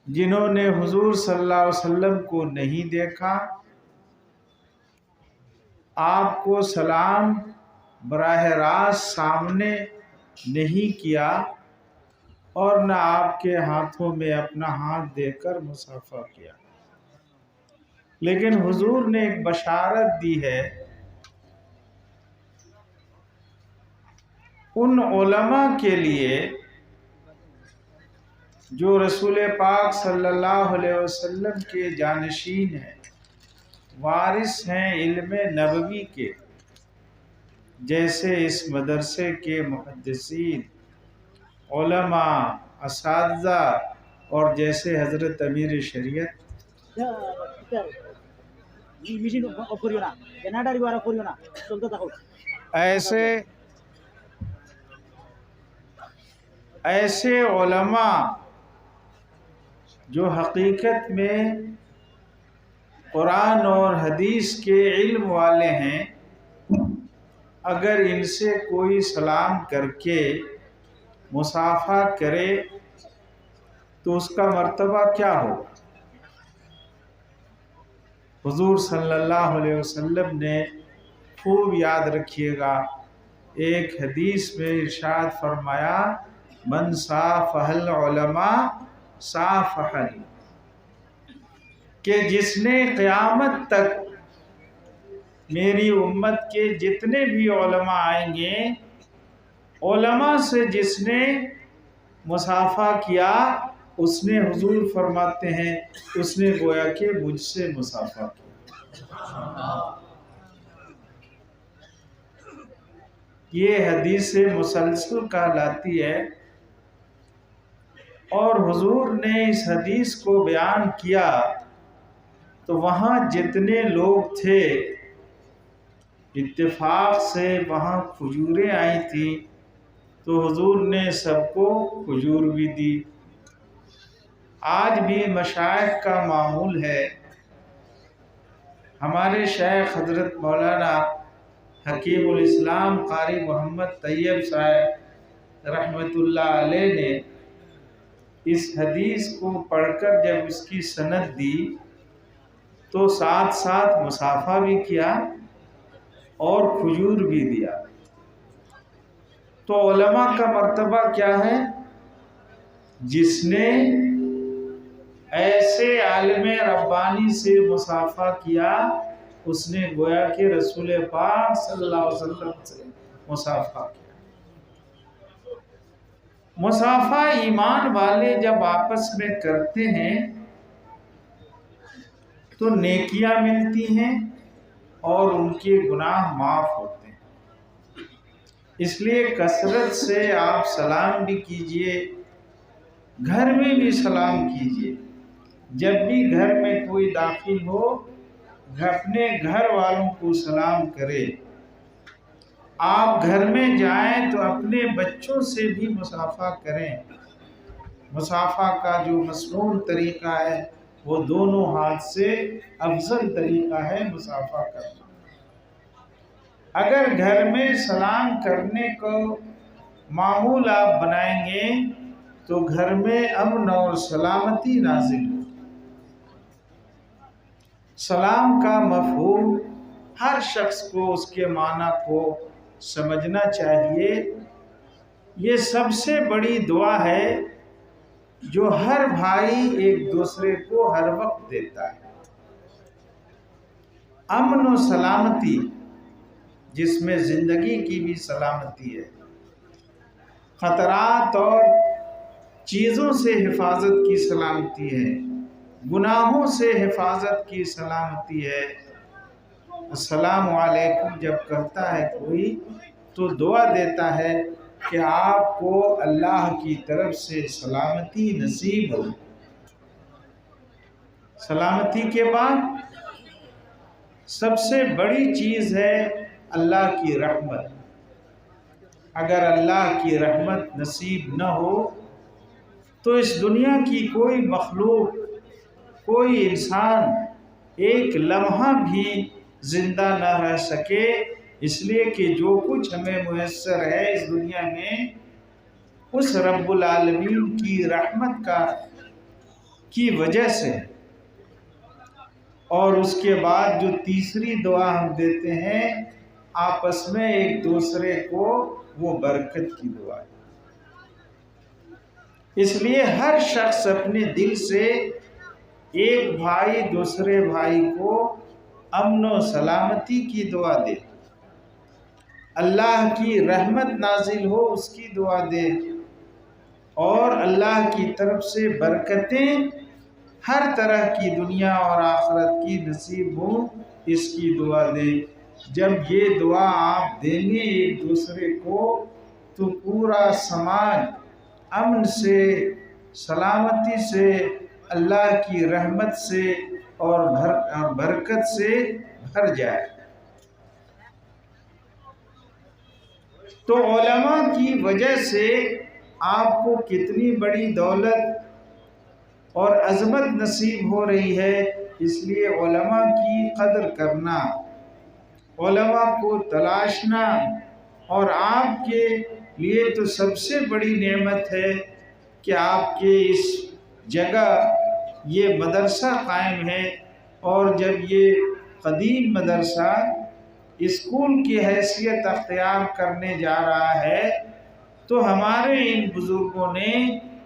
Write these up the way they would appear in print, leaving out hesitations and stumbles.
جنہوں نے حضور صلی اللہ علیہ وسلم کو نہیں دیکھا، آپ کو سلام براہ راست سامنے نہیں کیا اور نہ آپ کے ہاتھوں میں اپنا ہاتھ دے کر مصافحہ کیا، لیکن حضور نے ایک بشارت دی ہے ان علماء کے لیے جو رسول پاک صلی اللہ علیہ وسلم کے جانشین ہیں، وارث ہیں علم نبوی کے، جیسے اس مدرسے کے محدثین، علماء، اساتذہ اور جیسے حضرت امیر شریعت ایسے علماء جو حقیقت میں قرآن اور حدیث کے علم والے ہیں، اگر ان سے کوئی سلام کر کے مصافحہ کرے تو اس کا مرتبہ کیا ہو؟ حضور صلی اللہ علیہ وسلم نے خوب یاد رکھیے گا، ایک حدیث میں ارشاد فرمایا، من صافح العلماء صافحنی، کہ جس نے قیامت تک میری امت کے جتنے بھی علماء آئیں گے، علماء سے جس نے مصافحہ کیا، اس نے، حضور فرماتے ہیں، اس نے گویا کہ مجھ سے مصافحہ کیا۔ یہ حدیث مسلسل کہلاتی ہے، اور حضور نے اس حدیث کو بیان کیا تو وہاں جتنے لوگ تھے اتفاق سے وہاں کھجوریں آئی تھیں، تو حضور نے سب کو کھجور بھی دی۔ آج بھی مشائخ کا معمول ہے، ہمارے شیخ حضرت مولانا حکیم الاسلام قاری محمد طیب صاحب رحمۃ اللہ علیہ نے اس حدیث کو پڑھ کر جب اس کی سند دی تو ساتھ ساتھ مصافحہ بھی کیا اور کھجور بھی دیا۔ تو علماء کا مرتبہ کیا ہے؟ جس نے ایسے عالم ربانی سے مصافحہ کیا، اس نے گویا کہ رسول پاک صلی اللہ علیہ وسلم سے مصافحہ کیا۔ مصافحہ ایمان والے جب آپس میں کرتے ہیں تو نیکیاں ملتی ہیں اور ان کے گناہ معاف ہوتے ہیں۔ اس لیے کثرت سے آپ سلام بھی کیجئے، گھر میں بھی سلام کیجئے۔ جب بھی گھر میں کوئی داخل ہو، اپنے گھر والوں کو سلام کرے۔ آپ گھر میں جائیں تو اپنے بچوں سے بھی مصافحہ کریں۔ مصافحہ کا جو مسنون طریقہ ہے وہ دونوں ہاتھ سے افضل طریقہ ہے مصافحہ کرنا۔ اگر گھر میں سلام کرنے کو معمول آپ بنائیں گے تو گھر میں امن اور سلامتی نازل ہو۔ سلام کا مفہوم ہر شخص کو اس کے معنی کو سمجھنا چاہیے۔ یہ سب سے بڑی دعا ہے جو ہر بھائی ایک دوسرے کو ہر وقت دیتا ہے۔ امن و سلامتی، جس میں زندگی کی بھی سلامتی ہے، خطرات اور چیزوں سے حفاظت کی سلامتی ہے، گناہوں سے حفاظت کی سلامتی ہے۔ السلام علیکم جب کہتا ہے کوئی تو دعا دیتا ہے کہ آپ کو اللہ کی طرف سے سلامتی نصیب ہو۔ سلامتی کے بعد سب سے بڑی چیز ہے اللہ کی رحمت۔ اگر اللہ کی رحمت نصیب نہ ہو تو اس دنیا کی کوئی مخلوق، کوئی انسان ایک لمحہ بھی زندہ نہ رہ سکے، اس لیے کہ جو کچھ ہمیں میسر ہے اس دنیا میں، اس رب العالمین کی رحمت کا کی وجہ سے، اور اس کے بعد جو تیسری دعا ہم دیتے ہیں آپس میں ایک دوسرے کو، وہ برکت کی دعا ہے۔ اس لیے ہر شخص اپنے دل سے ایک بھائی دوسرے بھائی کو امن و سلامتی کی دعا دے، اللہ کی رحمت نازل ہو اس کی دعا دے، اور اللہ کی طرف سے برکتیں ہر طرح کی دنیا اور آخرت کی نصیب ہوں اس کی دعا دے۔ جب یہ دعا آپ دیں گے ایک دوسرے کو تو پورا سماج امن سے، سلامتی سے، اللہ کی رحمت سے اور برکت سے بھر جائے۔ تو علماء کی وجہ سے آپ کو کتنی بڑی دولت اور عظمت نصیب ہو رہی ہے، اس لیے علماء کی قدر کرنا، علماء کو تلاشنا، اور آپ کے لیے تو سب سے بڑی نعمت ہے کہ آپ کے اس جگہ یہ مدرسہ قائم ہے، اور جب یہ قدیم مدرسہ اسکول کی حیثیت اختیار کرنے جا رہا ہے تو ہمارے ان بزرگوں نے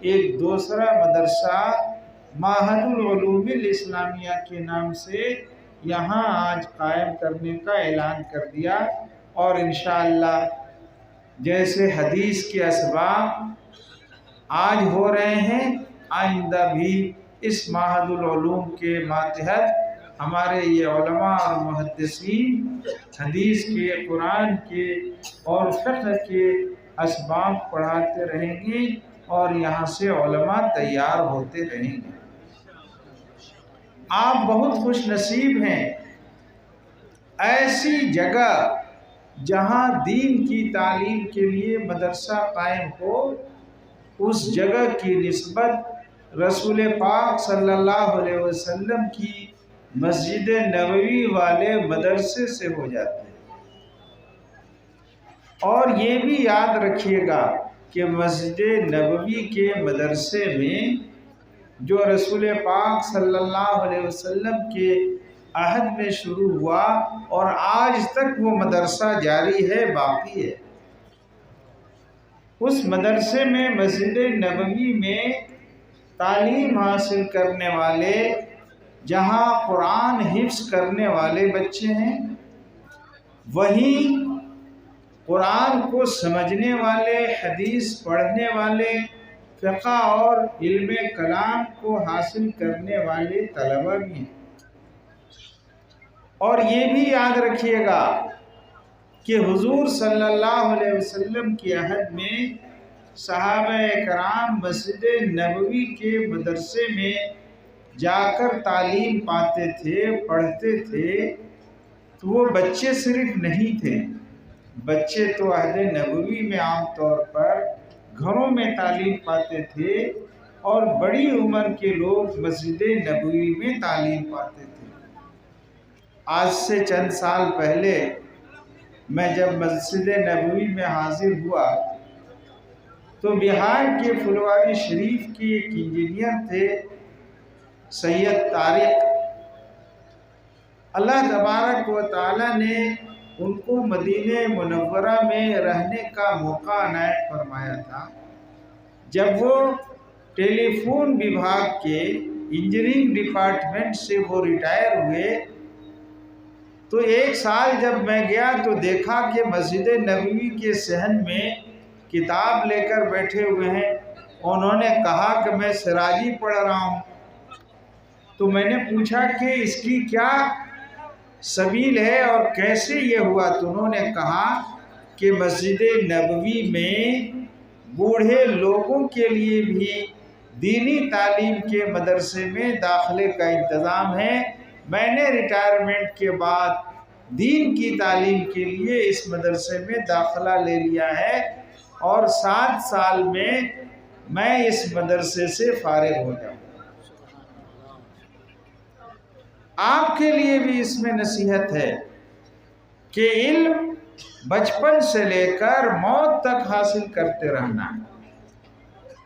ایک دوسرا مدرسہ معہد العلوم الاسلامیہ کے نام سے یہاں آج قائم کرنے کا اعلان کر دیا، اور انشاءاللہ جیسے حدیث کے اسباب آج ہو رہے ہیں، آئندہ بھی اس معہد العلوم کے ماتحت ہمارے یہ علماء اور محدثین حدیث کے، قرآن کے اور فقہ کے اسباب پڑھاتے رہیں گے، اور یہاں سے علماء تیار ہوتے رہیں گے۔ آپ بہت خوش نصیب ہیں، ایسی جگہ جہاں دین کی تعلیم کے لیے مدرسہ قائم ہو، اس جگہ کی نسبت رسول پاک صلی اللہ علیہ وسلم کی مسجد نبوی والے مدرسے سے ہو جاتے ہیں۔ اور یہ بھی یاد رکھیے گا کہ مسجد نبوی کے مدرسے میں جو رسول پاک صلی اللہ علیہ وسلم کے عہد میں شروع ہوا اور آج تک وہ مدرسہ جاری ہے، باقی ہے۔ اس مدرسے میں، مسجد نبوی میں تعلیم حاصل کرنے والے، جہاں قرآن حفظ کرنے والے بچے ہیں، وہیں قرآن کو سمجھنے والے، حدیث پڑھنے والے، فقہ اور علم کلام کو حاصل کرنے والے طلبہ بھی ہیں۔ اور یہ بھی یاد رکھیے گا کہ حضور صلی اللہ علیہ وسلم کے عہد میں صحابہ کرام مسجد نبوی کے مدرسے میں جا کر تعلیم پاتے تھے، پڑھتے تھے، تو وہ بچے صرف نہیں تھے، بچے تو عہد نبوی میں عام طور پر گھروں میں تعلیم پاتے تھے، اور بڑی عمر کے لوگ مسجد نبوی میں تعلیم پاتے تھے۔ آج سے چند سال پہلے میں جب مسجد نبوی میں حاضر ہوا تو بہار کے پھلواری شریف کے ایک انجینئر تھے، سید طارق، اللہ تبارک و تعالی نے ان کو مدینہ منورہ میں رہنے کا موقع عنایت فرمایا تھا۔ جب وہ ٹیلی فون وبھاگ کے انجینئرنگ ڈپارٹمنٹ سے وہ ریٹائر ہوئے تو ایک سال جب میں گیا تو دیکھا کہ مسجد نبوی کے صحن میں کتاب لے کر بیٹھے ہوئے ہیں۔ انہوں نے کہا کہ میں سراجی پڑھ رہا ہوں۔ تو میں نے پوچھا کہ اس کی کیا سبیل ہے اور کیسے یہ ہوا؟ تو انہوں نے کہا کہ مسجد نبوی میں بوڑھے لوگوں کے لیے بھی دینی تعلیم کے مدرسے میں داخلے کا انتظام ہے۔ میں نے ریٹائرمنٹ کے بعد دین کی تعلیم کے لیے اس مدرسے میں داخلہ لے لیا ہے، اور 7 سال میں اس مدرسے سے فارغ ہو جاؤں۔ آپ کے لیے بھی اس میں نصیحت ہے کہ علم بچپن سے لے کر موت تک حاصل کرتے رہنا۔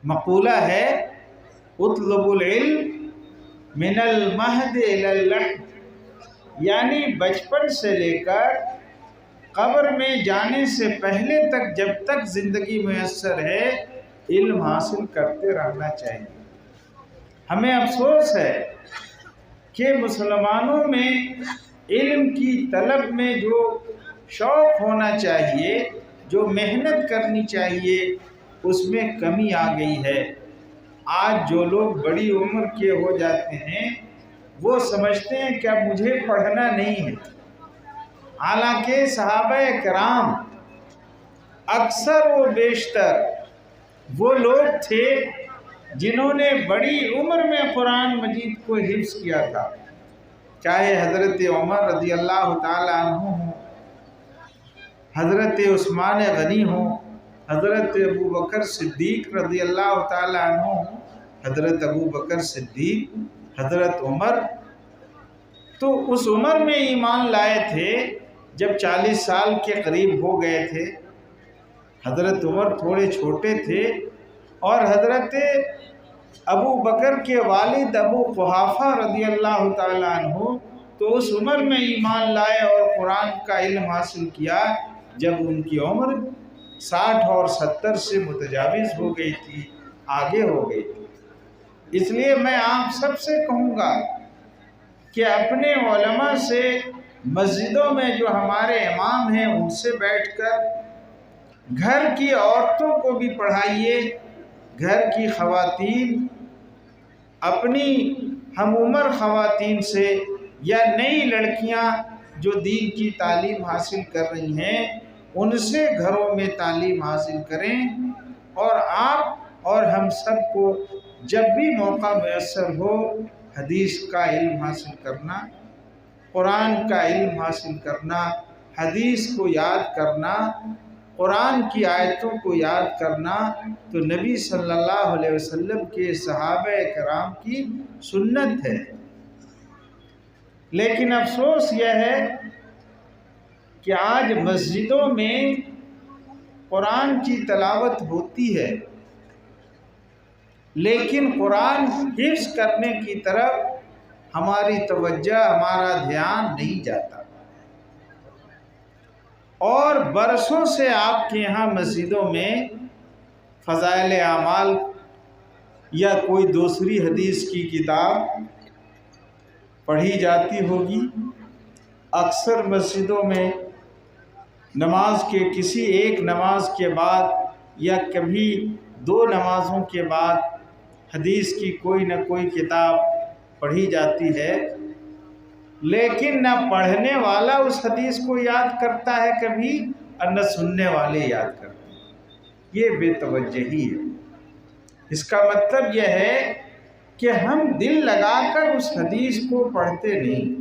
مقولہ ہے اطلب العلم من المہد الی اللحد، یعنی بچپن سے لے کر قبر میں جانے سے پہلے تک جب تک زندگی میسر ہے علم حاصل کرتے رہنا چاہیے۔ ہمیں افسوس ہے کہ مسلمانوں میں علم کی طلب میں جو شوق ہونا چاہیے، جو محنت کرنی چاہیے، اس میں کمی آ گئی ہے۔ آج جو لوگ بڑی عمر کے ہو جاتے ہیں وہ سمجھتے ہیں کہ اب مجھے پڑھنا نہیں ہے، حالانکہ صحابہ کرام اکثر و بیشتر وہ لوگ تھے جنہوں نے بڑی عمر میں قرآن مجید کو حفظ کیا تھا، چاہے حضرت عمر رضی اللہ تعالی عنہ ہوں، حضرت عثمان غنی ہوں، حضرت ابو بکر صدیق رضی اللہ تعالی عنہ ہوں، حضرت ابو بکر صدیق، حضرت عمر تو اس عمر میں ایمان لائے تھے جب 40 سال کے قریب ہو گئے تھے۔ حضرت عمر تھوڑے چھوٹے تھے اور حضرت ابو بکر کے والد ابو قحافہ رضی اللہ تعالی عنہ تو اس عمر میں ایمان لائے اور قرآن کا علم حاصل کیا جب ان کی عمر 60 اور 70 سے متجاوز ہو گئی تھی، آگے ہو گئی تھی۔ اس لیے میں آپ سب سے کہوں گا کہ اپنے علماء سے، مسجدوں میں جو ہمارے امام ہیں ان سے بیٹھ کر گھر کی عورتوں کو بھی پڑھائیے، گھر کی خواتین اپنی ہم عمر خواتین سے یا نئی لڑکیاں جو دین کی تعلیم حاصل کر رہی ہیں ان سے گھروں میں تعلیم حاصل کریں، اور آپ اور ہم سب کو جب بھی موقع میسر ہو حدیث کا علم حاصل کرنا، قرآن کا علم حاصل کرنا، حدیث کو یاد کرنا، قرآن کی آیتوں کو یاد کرنا تو نبی صلی اللہ علیہ وسلم کے صحابہ کرام کی سنت ہے۔ لیکن افسوس یہ ہے کہ آج مسجدوں میں قرآن کی تلاوت ہوتی ہے لیکن قرآن حفظ کرنے کی طرف ہماری توجہ، ہمارا دھیان نہیں جاتا، اور برسوں سے آپ کے یہاں مسجدوں میں فضائل اعمال یا کوئی دوسری حدیث کی کتاب پڑھی جاتی ہوگی۔ اکثر مسجدوں میں نماز کے کسی ایک نماز کے بعد یا کبھی 2 نمازوں کے بعد حدیث کی کوئی نہ کوئی کتاب پڑھی جاتی ہے، لیکن نہ پڑھنے والا اس حدیث کو یاد کرتا ہے کبھی اور نہ سننے والے یاد کرتے ہیں۔ یہ بے توجہی ہے۔ اس کا مطلب یہ ہے کہ ہم دل لگا کر اس حدیث کو پڑھتے نہیں،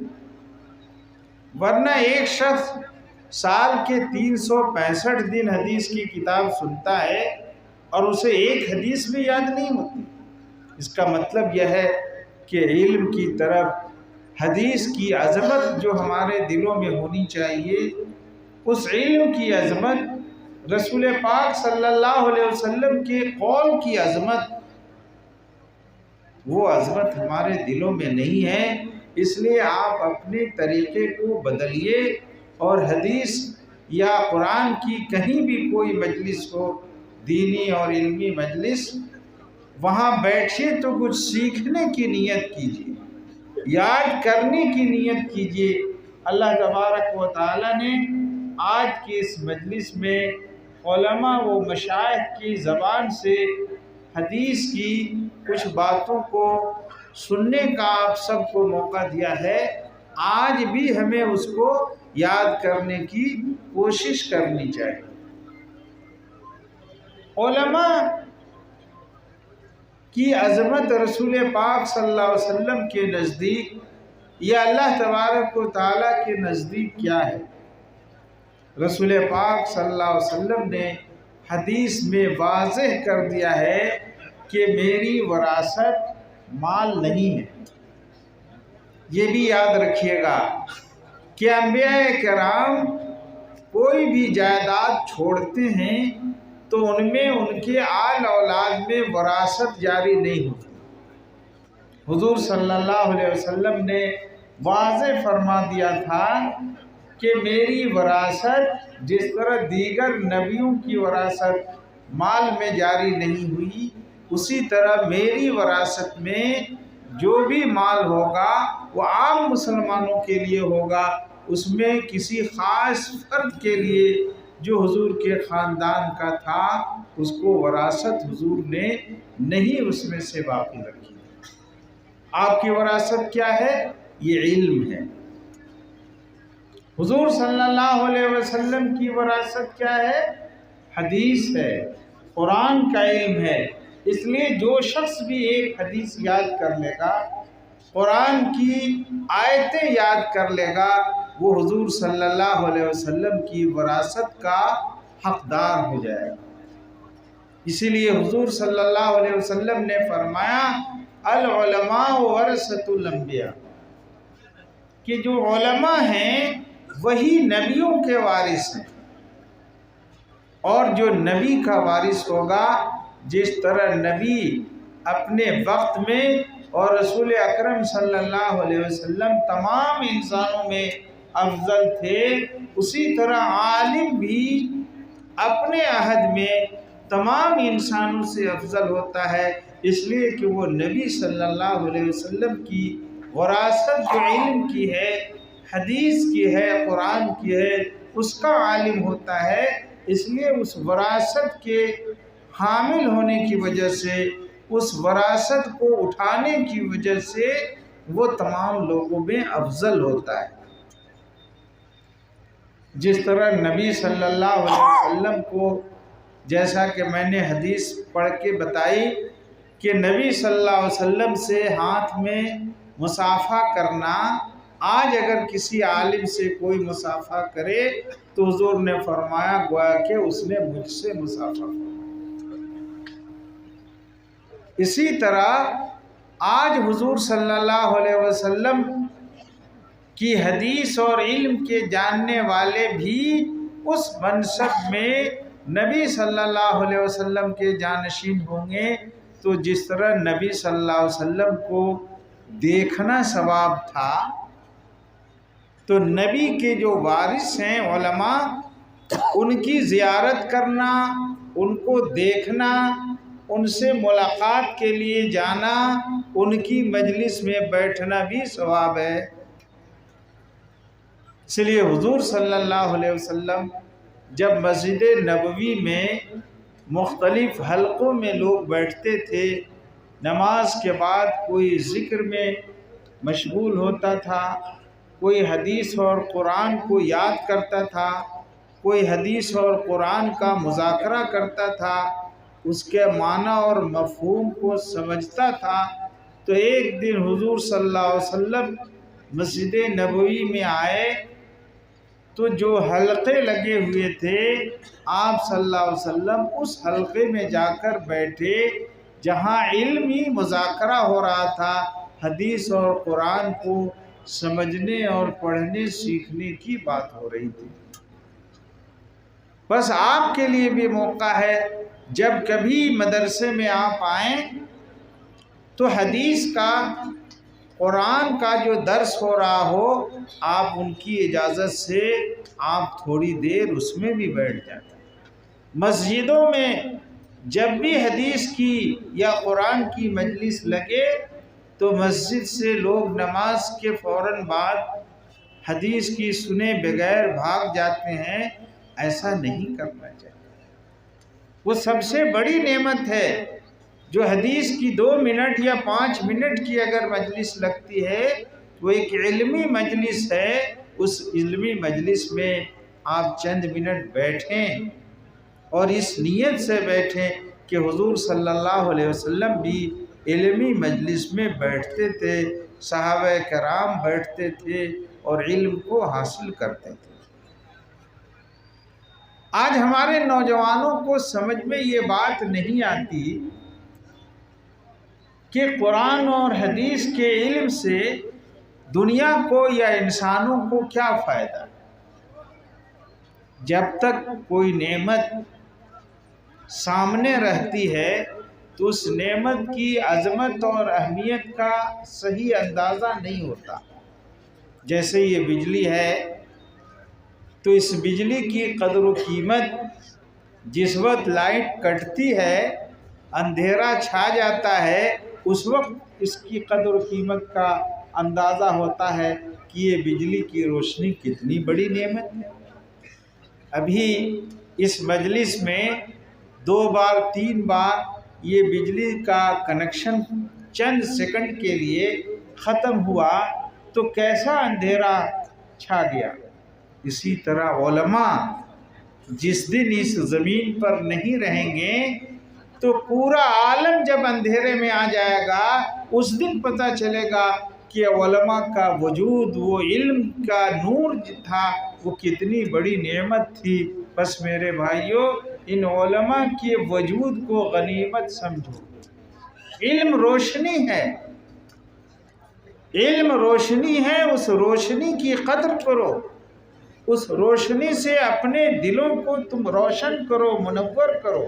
ورنہ ایک شخص سال کے 365 دن حدیث کی کتاب سنتا ہے اور اسے ایک حدیث بھی یاد نہیں ہوتی۔ اس کا مطلب یہ ہے کہ علم کی طرف، حدیث کی عظمت جو ہمارے دلوں میں ہونی چاہیے، اس علم کی عظمت، رسول پاک صلی اللہ علیہ وسلم کے قول کی عظمت، وہ عظمت ہمارے دلوں میں نہیں ہے۔ اس لیے آپ اپنے طریقے کو بدلیے اور حدیث یا قرآن کی کہیں بھی کوئی مجلس ہو، دینی اور علمی مجلس، وہاں بیٹھیے تو کچھ سیکھنے کی نیت کیجیے، یاد کرنے کی نیت کیجیے۔ اللہ تبارک و تعالی نے آج کی اس مجلس میں علماء و مشائخ کی زبان سے حدیث کی کچھ باتوں کو سننے کا آپ سب کو موقع دیا ہے۔ آج بھی ہمیں اس کو یاد کرنے کی کوشش کرنی چاہیے۔ علماء کی عظمت رسول پاک صلی اللہ علیہ وسلم کے نزدیک یا اللہ تبارک و تعالیٰ کے نزدیک کیا ہے؟ رسول پاک صلی اللہ علیہ وسلم نے حدیث میں واضح کر دیا ہے کہ میری وراثت مال نہیں ہے۔ یہ بھی یاد رکھیے گا کہ انبیاء کرام کوئی بھی جائیداد چھوڑتے ہیں تو ان میں ان کے آل اولاد میں وراثت جاری نہیں ہوتی۔ حضور صلی اللہ علیہ وسلم نے واضح فرما دیا تھا کہ میری وراثت جس طرح دیگر نبیوں کی وراثت مال میں جاری نہیں ہوئی، اسی طرح میری وراثت میں جو بھی مال ہوگا وہ عام مسلمانوں کے لیے ہوگا، اس میں کسی خاص فرد کے لیے جو حضور کے خاندان کا تھا اس کو وراثت حضور نے نہیں اس میں سے باقی رکھی۔ آپ کی وراثت کیا ہے؟ یہ علم ہے۔ حضور صلی اللہ علیہ وسلم کی وراثت کیا ہے؟ حدیث ہے، قرآن کا علم ہے۔ اس لیے جو شخص بھی ایک حدیث یاد کر لے گا، قرآن کی آیتیں یاد کر لے گا، وہ حضور صلی اللہ علیہ وسلم کی وراثت کا حقدار ہو جائے گا۔ اسی لیے حضور صلی اللہ علیہ وسلم نے فرمایا العلماء ورثۃ الانبیاء، کہ جو علماء ہیں وہی نبیوں کے وارث ہیں، اور جو نبی کا وارث ہوگا، جس طرح نبی اپنے وقت میں اور رسول اکرم صلی اللہ علیہ وسلم تمام انسانوں میں افضل تھے، اسی طرح عالم بھی اپنے عہد میں تمام انسانوں سے افضل ہوتا ہے، اس لیے کہ وہ نبی صلی اللہ علیہ وسلم کی وراثت جو علم کی ہے، حدیث کی ہے، قرآن کی ہے، اس کا عالم ہوتا ہے۔ اس لیے اس وراثت کے حامل ہونے کی وجہ سے، اس وراثت کو اٹھانے کی وجہ سے وہ تمام لوگوں میں افضل ہوتا ہے۔ جس طرح نبی صلی اللہ علیہ وسلم کو، جیسا کہ میں نے حدیث پڑھ کے بتائی کہ نبی صلی اللہ علیہ وسلم سے ہاتھ میں مصافحہ کرنا، آج اگر کسی عالم سے کوئی مصافحہ کرے تو حضور نے فرمایا گویا کہ اس نے مجھ سے مصافحہ کیا۔ اسی طرح آج حضور صلی اللہ علیہ وسلم کی حدیث اور علم کے جاننے والے بھی اس منصب میں نبی صلی اللہ علیہ وسلم کے جانشین ہوں گے، تو جس طرح نبی صلی اللہ علیہ وسلم کو دیکھنا ثواب تھا، تو نبی کے جو وارث ہیں علماء، ان کی زیارت کرنا، ان کو دیکھنا، ان سے ملاقات کے لیے جانا، ان کی مجلس میں بیٹھنا بھی ثواب ہے۔ اس لیے حضور صلی اللہ علیہ وسلم جب مسجد نبوی میں مختلف حلقوں میں لوگ بیٹھتے تھے، نماز کے بعد کوئی ذکر میں مشغول ہوتا تھا، کوئی حدیث اور قرآن کو یاد کرتا تھا، کوئی حدیث اور قرآن کا مذاکرہ کرتا تھا، اس کے معنی اور مفہوم کو سمجھتا تھا، تو ایک دن حضور صلی اللہ علیہ وسلم مسجد نبوی میں آئے تو جو حلقے لگے ہوئے تھے، آپ صلی اللہ علیہ وسلم اس حلقے میں جا کر بیٹھے جہاں علمی مذاکرہ ہو رہا تھا، حدیث اور قرآن کو سمجھنے اور پڑھنے سیکھنے کی بات ہو رہی تھی۔ بس آپ کے لیے بھی موقع ہے، جب کبھی مدرسے میں آپ آئیں تو حدیث کا، قرآن کا جو درس ہو رہا ہو، آپ ان کی اجازت سے آپ تھوڑی دیر اس میں بھی بیٹھ جائیں۔ مسجدوں میں جب بھی حدیث کی یا قرآن کی مجلس لگے تو مسجد سے لوگ نماز کے فوراً بعد حدیث کی سنے بغیر بھاگ جاتے ہیں، ایسا نہیں کرنا چاہیے۔ وہ سب سے بڑی نعمت ہے جو حدیث کی 2 منٹ یا 5 منٹ کی اگر مجلس لگتی ہے، وہ ایک علمی مجلس ہے۔ اس علمی مجلس میں آپ چند منٹ بیٹھیں اور اس نیت سے بیٹھیں کہ حضور صلی اللہ علیہ وسلم بھی علمی مجلس میں بیٹھتے تھے، صحابہ کرام بیٹھتے تھے اور علم کو حاصل کرتے تھے۔ آج ہمارے نوجوانوں کو سمجھ میں یہ بات نہیں آتی کہ قرآن اور حدیث کے علم سے دنیا کو یا انسانوں کو کیا فائدہ۔ جب تک کوئی نعمت سامنے رہتی ہے تو اس نعمت کی عظمت اور اہمیت کا صحیح اندازہ نہیں ہوتا۔ جیسے یہ بجلی ہے تو اس بجلی کی قدر و قیمت جس وقت لائٹ کٹتی ہے، اندھیرا چھا جاتا ہے، اس وقت اس کی قدر و قیمت کا اندازہ ہوتا ہے کہ یہ بجلی کی روشنی کتنی بڑی نعمت ہے۔ ابھی اس مجلس میں 2 بار 3 بار یہ بجلی کا کنیکشن چند سیکنڈ کے لیے ختم ہوا تو کیسا اندھیرا چھا گیا۔ اسی طرح علماء جس دن اس زمین پر نہیں رہیں گے تو پورا عالم جب اندھیرے میں آ جائے گا، اس دن پتہ چلے گا کہ علماء کا وجود، وہ علم کا نور تھا، وہ کتنی بڑی نعمت تھی۔ بس میرے بھائیوں، ان علماء کے وجود کو غنیمت سمجھو۔ علم روشنی ہے، علم روشنی ہے، اس روشنی کی قدر کرو، اس روشنی سے اپنے دلوں کو تم روشن کرو، منور کرو،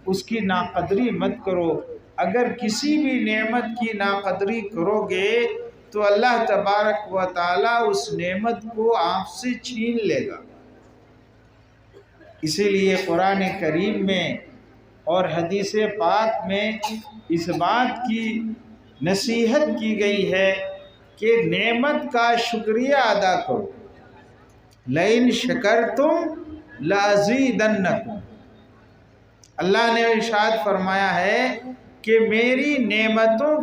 اس کی ناقدری مت کرو۔ اگر کسی بھی نعمت کی ناقدری کرو گے تو اللہ تبارک و تعالیٰ اس نعمت کو آپ سے چھین لے گا۔ اسی لیے قرآن کریم میں اور حدیث پاک میں اس بات کی نصیحت کی گئی ہے کہ نعمت کا شکریہ ادا کرو۔ لئن شکرتم لازیدنکم، اللہ نے ارشاد فرمایا ہے کہ میری نعمتوں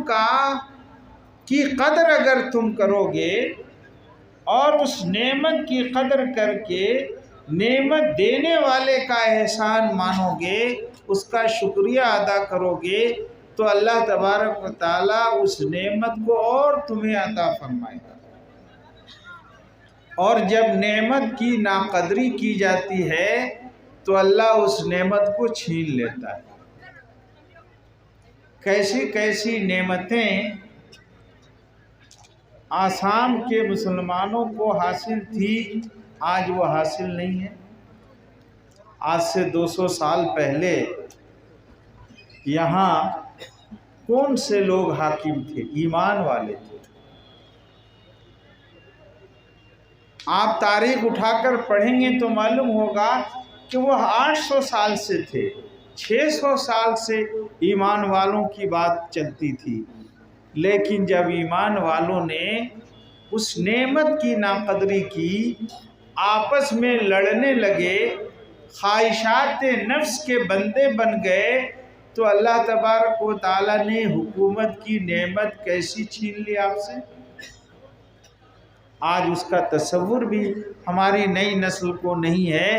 کی قدر اگر تم کرو گے اور اس نعمت کی قدر کر کے نعمت دینے والے کا احسان مانو گے، اس کا شکریہ ادا کرو گے تو اللہ تبارک و تعالیٰ اس نعمت کو اور تمہیں عطا فرمائے گا۔ اور جب نعمت کی ناقدری کی جاتی ہے تو اللہ اس نعمت کو چھین لیتا ہے۔ کیسی کیسی نعمتیں آسام کے مسلمانوں کو حاصل تھی، آج وہ حاصل نہیں ہے۔ آج سے 200 سال پہلے یہاں کون سے لوگ حاکم تھے؟ ایمان والے تھے۔ آپ تاریخ اٹھا کر پڑھیں گے تو معلوم ہوگا کہ وہ 800 سال سے تھے، 600 سال سے ایمان والوں کی بات چلتی تھی۔ لیکن جب ایمان والوں نے اس نعمت کی ناقدری کی، آپس میں لڑنے لگے، خواہشات نفس کے بندے بن گئے، تو اللہ تبارک و تعالیٰ نے حکومت کی نعمت کیسی چھین لی آپ سے۔ آج اس کا تصور بھی ہماری نئی نسل کو نہیں ہے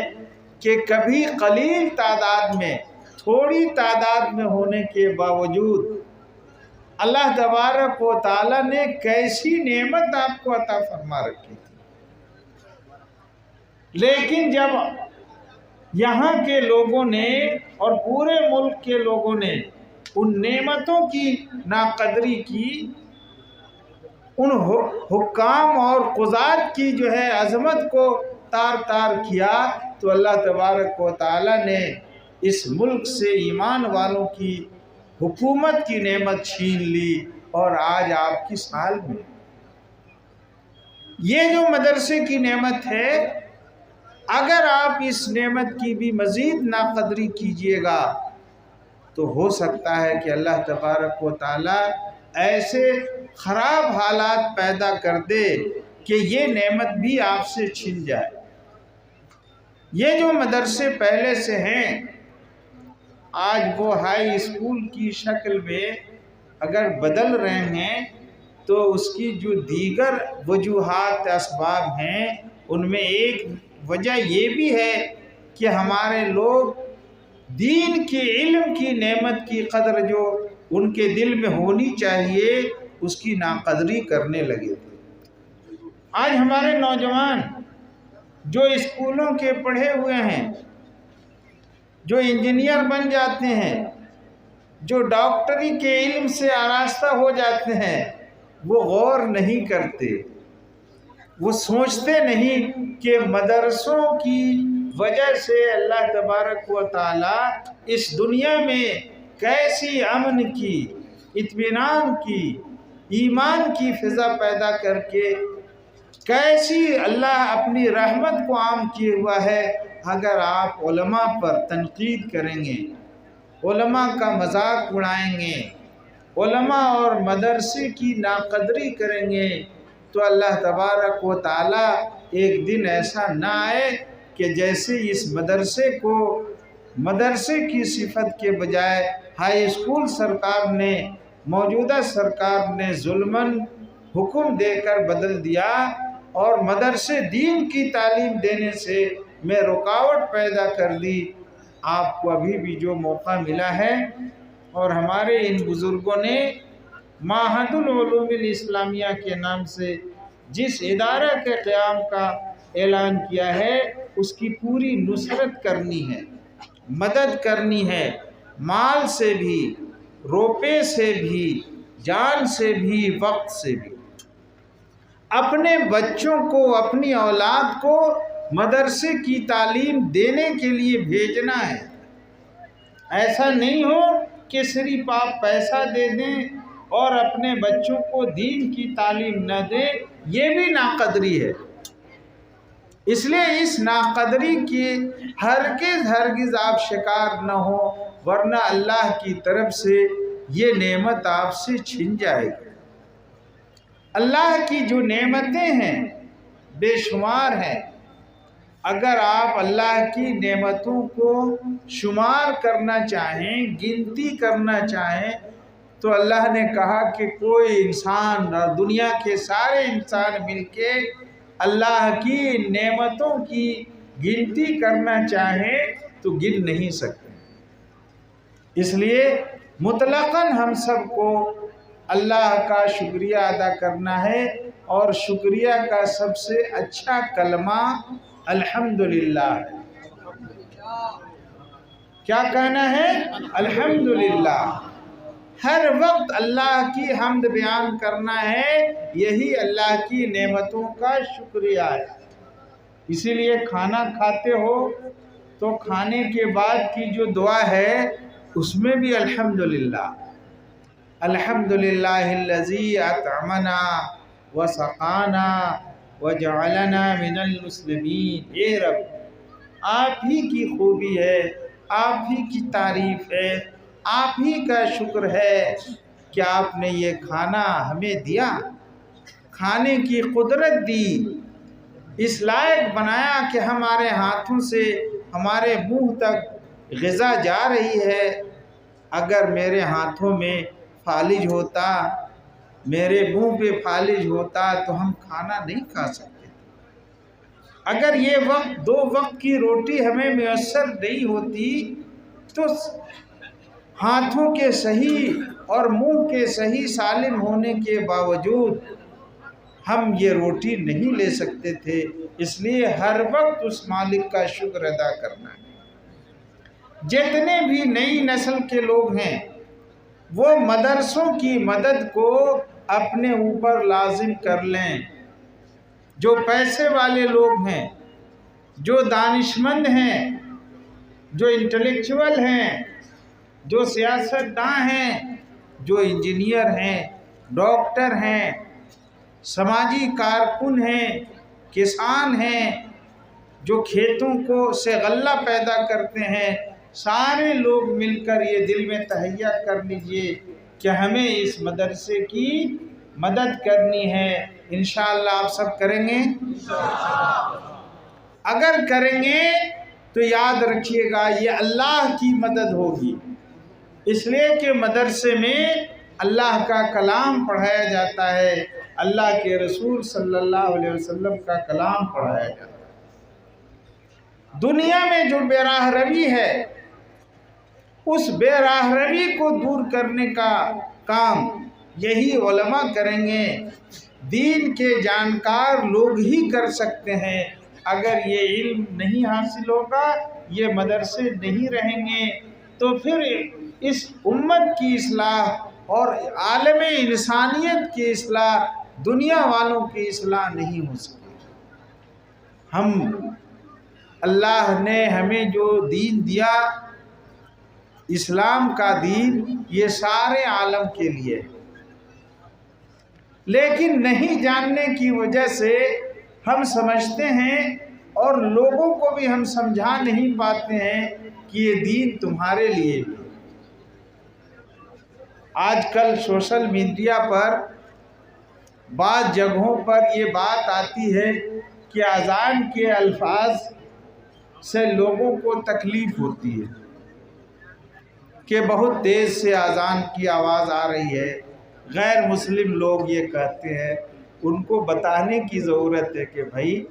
کہ کبھی قلیل تعداد میں، تھوڑی تعداد میں ہونے کے باوجود اللہ تبارک و تعالیٰ نے کیسی نعمت آپ کو عطا فرما رکھی تھی۔ لیکن جب یہاں کے لوگوں نے اور پورے ملک کے لوگوں نے ان نعمتوں کی ناقدری کی، ان حکام اور قضات کی جو ہے عظمت کو تار تار کیا، تو اللہ تبارک و تعالیٰ نے اس ملک سے ایمان والوں کی حکومت کی نعمت چھین لی، اور آج آپ کس حال میں۔ یہ جو مدرسے کی نعمت ہے، اگر آپ اس نعمت کی بھی مزید ناقدری کیجئے گا تو ہو سکتا ہے کہ اللہ تبارک و تعالیٰ ایسے خراب حالات پیدا کر دے کہ یہ نعمت بھی آپ سے چھن جائے۔ یہ جو مدرسے پہلے سے ہیں، آج وہ ہائی اسکول کی شکل میں اگر بدل رہے ہیں تو اس کی جو دیگر وجوہات اسباب ہیں، ان میں ایک وجہ یہ بھی ہے کہ ہمارے لوگ دین کے علم کی نعمت کی قدر جو ان کے دل میں ہونی چاہیے، اس کی ناقدری کرنے لگے تھے۔ آج ہمارے نوجوان جو اسکولوں کے پڑھے ہوئے ہیں، جو انجینئر بن جاتے ہیں، جو ڈاکٹری کے علم سے آراستہ ہو جاتے ہیں، وہ غور نہیں کرتے، وہ سوچتے نہیں کہ مدرسوں کی وجہ سے اللہ تبارک و تعالیٰ اس دنیا میں کیسی امن کی، اطمینان کی، ایمان کی فضا پیدا کر کے کیسی اللہ اپنی رحمت کو عام کیے ہوا ہے۔ اگر آپ علماء پر تنقید کریں گے، علماء کا مذاق اڑائیں گے، علماء اور مدرسے کی ناقدری کریں گے، تو اللہ تبارک و تعالی ایک دن ایسا نہ آئے کہ جیسے اس مدرسے کو مدرسے کی صفت کے بجائے ہائی اسکول سرکار نے، موجودہ سرکار نے ظلماً حکم دے کر بدل دیا اور مدرسے دین کی تعلیم دینے سے میں رکاوٹ پیدا کر دی۔ آپ کو ابھی بھی جو موقع ملا ہے، اور ہمارے ان بزرگوں نے معہد العلوم الاسلامیہ کے نام سے جس ادارہ کے قیام کا اعلان کیا ہے، اس کی پوری نصرت کرنی ہے، مدد کرنی ہے، مال سے بھی، روپے سے بھی، جان سے بھی، وقت سے بھی۔ اپنے بچوں کو، اپنی اولاد کو مدرسے کی تعلیم دینے کے لیے بھیجنا ہے۔ ایسا نہیں ہو کہ صرف آپ پیسہ دے دیں اور اپنے بچوں کو دین کی تعلیم نہ دیں، یہ بھی ناقدری ہے۔ اس لیے اس ناقدری کی ہرگز آپ شکار نہ ہو، ورنہ اللہ کی طرف سے یہ نعمت آپ سے چھن جائے گی۔ اللہ کی جو نعمتیں ہیں بے شمار ہیں، اگر آپ اللہ کی نعمتوں کو شمار کرنا چاہیں، گنتی کرنا چاہیں، تو اللہ نے کہا کہ کوئی انسان، دنیا کے سارے انسان مل کے اللہ کی نعمتوں کی گنتی کرنا چاہیں تو گن نہیں سکتے۔ اس لیے مطلقاً ہم سب کو اللہ کا شکریہ ادا کرنا ہے، اور شکریہ کا سب سے اچھا کلمہ الحمدللہ ہے۔ کیا کہنا ہے؟ الحمدللہ۔ ہر وقت اللہ کی حمد بیان کرنا ہے، یہی اللہ کی نعمتوں کا شکریہ ہے۔ اسی لیے کھانا کھاتے ہو تو کھانے کے بعد کی جو دعا ہے اس میں بھی الحمدللہ، الحمدللہ الذی اطعمنا وسقانا وجعلنا من المسلمین۔ اے رب، آپ ہی کی خوبی ہے، آپ ہی کی تعریف ہے، آپ ہی کا شکر ہے کہ آپ نے یہ کھانا ہمیں دیا، کھانے کی قدرت دی، اس لائق بنایا کہ ہمارے ہاتھوں سے ہمارے منہ تک غذا جا رہی ہے۔ اگر میرے ہاتھوں میں فالج ہوتا، میرے منہ پہ فالج ہوتا تو ہم کھانا نہیں کھا سکتے۔ اگر یہ دو وقت کی روٹی ہمیں میسر نہیں ہوتی تو ہاتھوں کے صحیح اور منہ کے صحیح سالم ہونے کے باوجود ہم یہ روٹی نہیں لے سکتے تھے۔ اس لیے ہر وقت اس مالک کا شکر ادا کرنا ہے۔ جتنے بھی نئی نسل کے لوگ ہیں وہ مدرسوں کی مدد کو اپنے اوپر لازم کر لیں۔ جو پیسے والے لوگ ہیں، جو دانشمند ہیں، جو انٹلیکچول ہیں، جو سیاستداں ہیں، جو انجینئر ہیں، ڈاکٹر ہیں، سماجی کارکن ہیں، کسان ہیں، جو کھیتوں کو سے غلہ پیدا کرتے ہیں، سارے لوگ مل کر یہ دل میں تہیہ کر لیجئے کہ ہمیں اس مدرسے کی مدد کرنی ہے۔ انشاءاللہ آپ سب کریں گے؟ اگر کریں گے تو یاد رکھیے گا یہ اللہ کی مدد ہوگی، اس لیے کہ مدرسے میں اللہ کا کلام پڑھایا جاتا ہے، اللہ کے رسول صلی اللہ علیہ وسلم کا کلام پڑھایا جاتا ہے۔ دنیا میں جو بے راہ روی ہے، اس بے راہ روی کو دور کرنے کا کام یہی علماء کریں گے۔ دین کے جانکار لوگ ہی کر سکتے ہیں۔ اگر یہ علم نہیں حاصل ہوگا، یہ مدرسے نہیں رہیں گے، تو پھر اس امت کی اصلاح اور عالم انسانیت کی اصلاح، دنیا والوں کی اصلاح نہیں ہو سکتی۔ اللہ نے ہمیں جو دین دیا اسلام کا دین یہ سارے عالم کے لیے ہے، لیکن نہیں جاننے کی وجہ سے ہم سمجھتے ہیں اور لوگوں کو بھی ہم سمجھا نہیں پاتے ہیں کہ یہ دین تمہارے لیے بھی ہے۔ آج کل سوشل میڈیا پر بعض جگہوں پر یہ بات آتی ہے کہ اذان کے الفاظ سے لوگوں کو تکلیف ہوتی ہے کہ بہت تیز سے اذان کی آواز آ رہی ہے۔ غیر مسلم لوگ یہ کہتے ہیں، ان کو بتانے کی ضرورت ہے کہ بھائی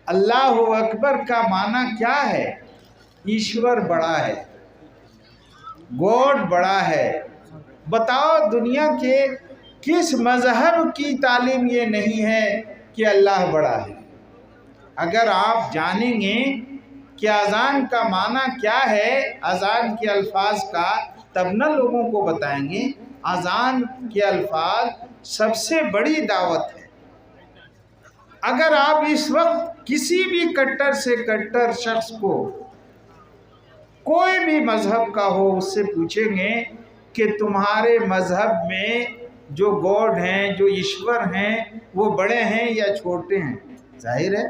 اللہ اکبر کا معنی کیا ہے؟ ایشور بڑا ہے، گاڈ بڑا ہے۔ بتاؤ دنیا کے کس مذہب کی تعلیم یہ نہیں ہے کہ اللہ بڑا ہے؟ اگر آپ جانیں گے کہ اذان کا معنی کیا ہے، اذان کے الفاظ کا، تب نہ لوگوں کو بتائیں گے۔ اذان کے الفاظ سب سے بڑی دعوت ہے۔ اگر آپ اس وقت کسی بھی کٹر سے کٹر شخص کو، کوئی بھی مذہب کا ہو، اس سے پوچھیں گے کہ تمہارے مذہب میں جو گاڈ ہیں، جو ایشور ہیں، وہ بڑے ہیں یا چھوٹے ہیں؟ ظاہر ہے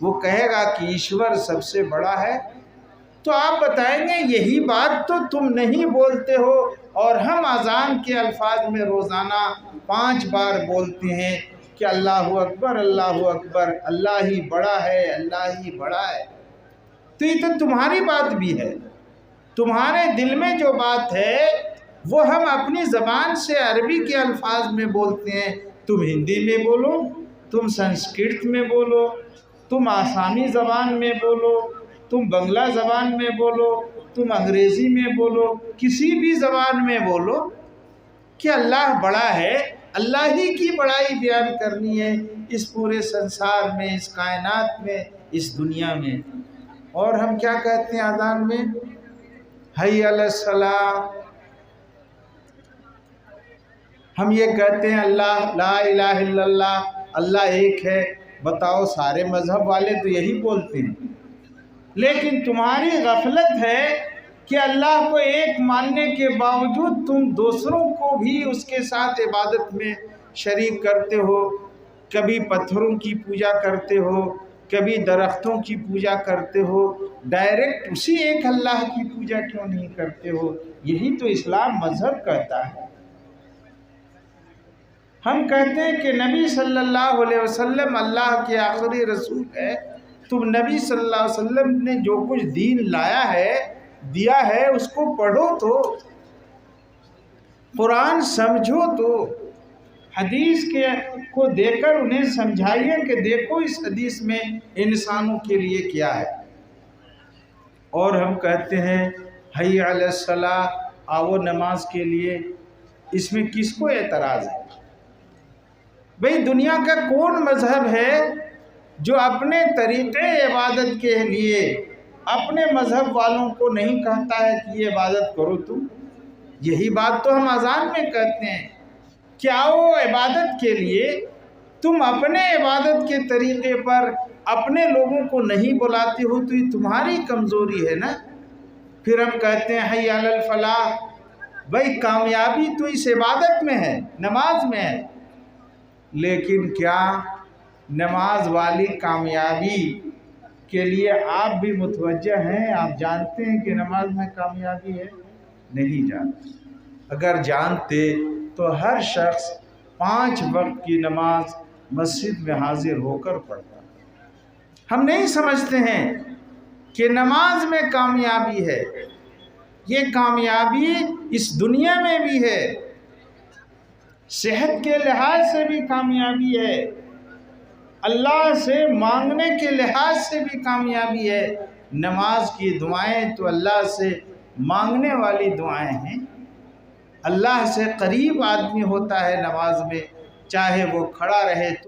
وہ کہے گا کہ ایشور سب سے بڑا ہے۔ تو آپ بتائیں گے یہی بات تو تم نہیں بولتے ہو، اور ہم اذان کے الفاظ میں روزانہ 5 بار بولتے ہیں کہ اللہ اکبر، اللہ اکبر، اللہ ہی بڑا ہے، اللہ ہی بڑا ہے۔ تو یہ تو تمہاری بات بھی ہے، تمہارے دل میں جو بات ہے وہ ہم اپنی زبان سے عربی کے الفاظ میں بولتے ہیں، تم ہندی میں بولو، تم سنسکرت میں بولو، تم آسامی زبان میں بولو، تم بنگلہ زبان میں بولو، تم انگریزی میں بولو، کسی بھی زبان میں بولو کہ اللہ بڑا ہے۔ اللہ ہی کی بڑائی بیان کرنی ہے اس پورے سنسار میں، اس کائنات میں، اس دنیا میں۔ اور ہم کیا کہتے ہیں اذان میں؟ حی علی الصلاۃ۔ ہم یہ کہتے ہیں اللہ لا الہ الا اللہ، اللہ ایک ہے۔ بتاؤ سارے مذہب والے تو یہی بولتے ہیں، لیکن تمہاری غفلت ہے کہ اللہ کو ایک ماننے کے باوجود تم دوسروں کو بھی اس کے ساتھ عبادت میں شریک کرتے ہو۔ کبھی پتھروں کی پوجا کرتے ہو، کبھی درختوں کی پوجا کرتے ہو، ڈائریکٹ اسی ایک اللہ کی پوجا کیوں نہیں کرتے ہو؟ یہی تو اسلام مذہب کہتا ہے۔ ہم کہتے ہیں کہ نبی صلی اللہ علیہ وسلم اللہ کے آخری رسول ہے۔ تم نبی صلی اللہ علیہ وسلم نے جو کچھ دین لایا ہے، دیا ہے، اس کو پڑھو تو، قرآن سمجھو تو، حدیث کو دے کر انہیں سمجھائیے کہ دیکھو اس حدیث میں انسانوں کے لیے کیا ہے۔ اور ہم کہتے ہیں حی علی الصلاۃ، آؤ نماز کے لیے، اس میں کس کو اعتراض ہے؟ بھئی دنیا کا کون مذہب ہے جو اپنے طریقے عبادت کے لیے اپنے مذہب والوں کو نہیں کہتا ہے کہ یہ عبادت کرو تم؟ یہی بات تو ہم اذان میں کہتے ہیں کہ آؤ عبادت کے لیے۔ تم اپنے عبادت کے طریقے پر اپنے لوگوں کو نہیں بلاتے ہو تو یہ تمہاری کمزوری ہے نا۔ پھر ہم کہتے ہیں حی علی الفلاح۔ بھئی کامیابی تو اس عبادت میں ہے، نماز میں ہے، لیکن کیا نماز والی کامیابی کے لیے آپ بھی متوجہ ہیں؟ آپ جانتے ہیں کہ نماز میں کامیابی ہے؟ نہیں جانتے۔ اگر جانتے تو ہر شخص 5 وقت کی نماز مسجد میں حاضر ہو کر پڑھتا۔ ہم نہیں سمجھتے ہیں کہ نماز میں کامیابی ہے، یہ کامیابی اس دنیا میں بھی ہے، صحت کے لحاظ سے بھی کامیابی ہے، اللہ سے مانگنے کے لحاظ سے بھی کامیابی ہے۔ نماز کی دعائیں تو اللہ سے مانگنے والی دعائیں ہیں۔ اللہ سے قریب آدمی ہوتا ہے نماز میں، چاہے وہ کھڑا رہے تو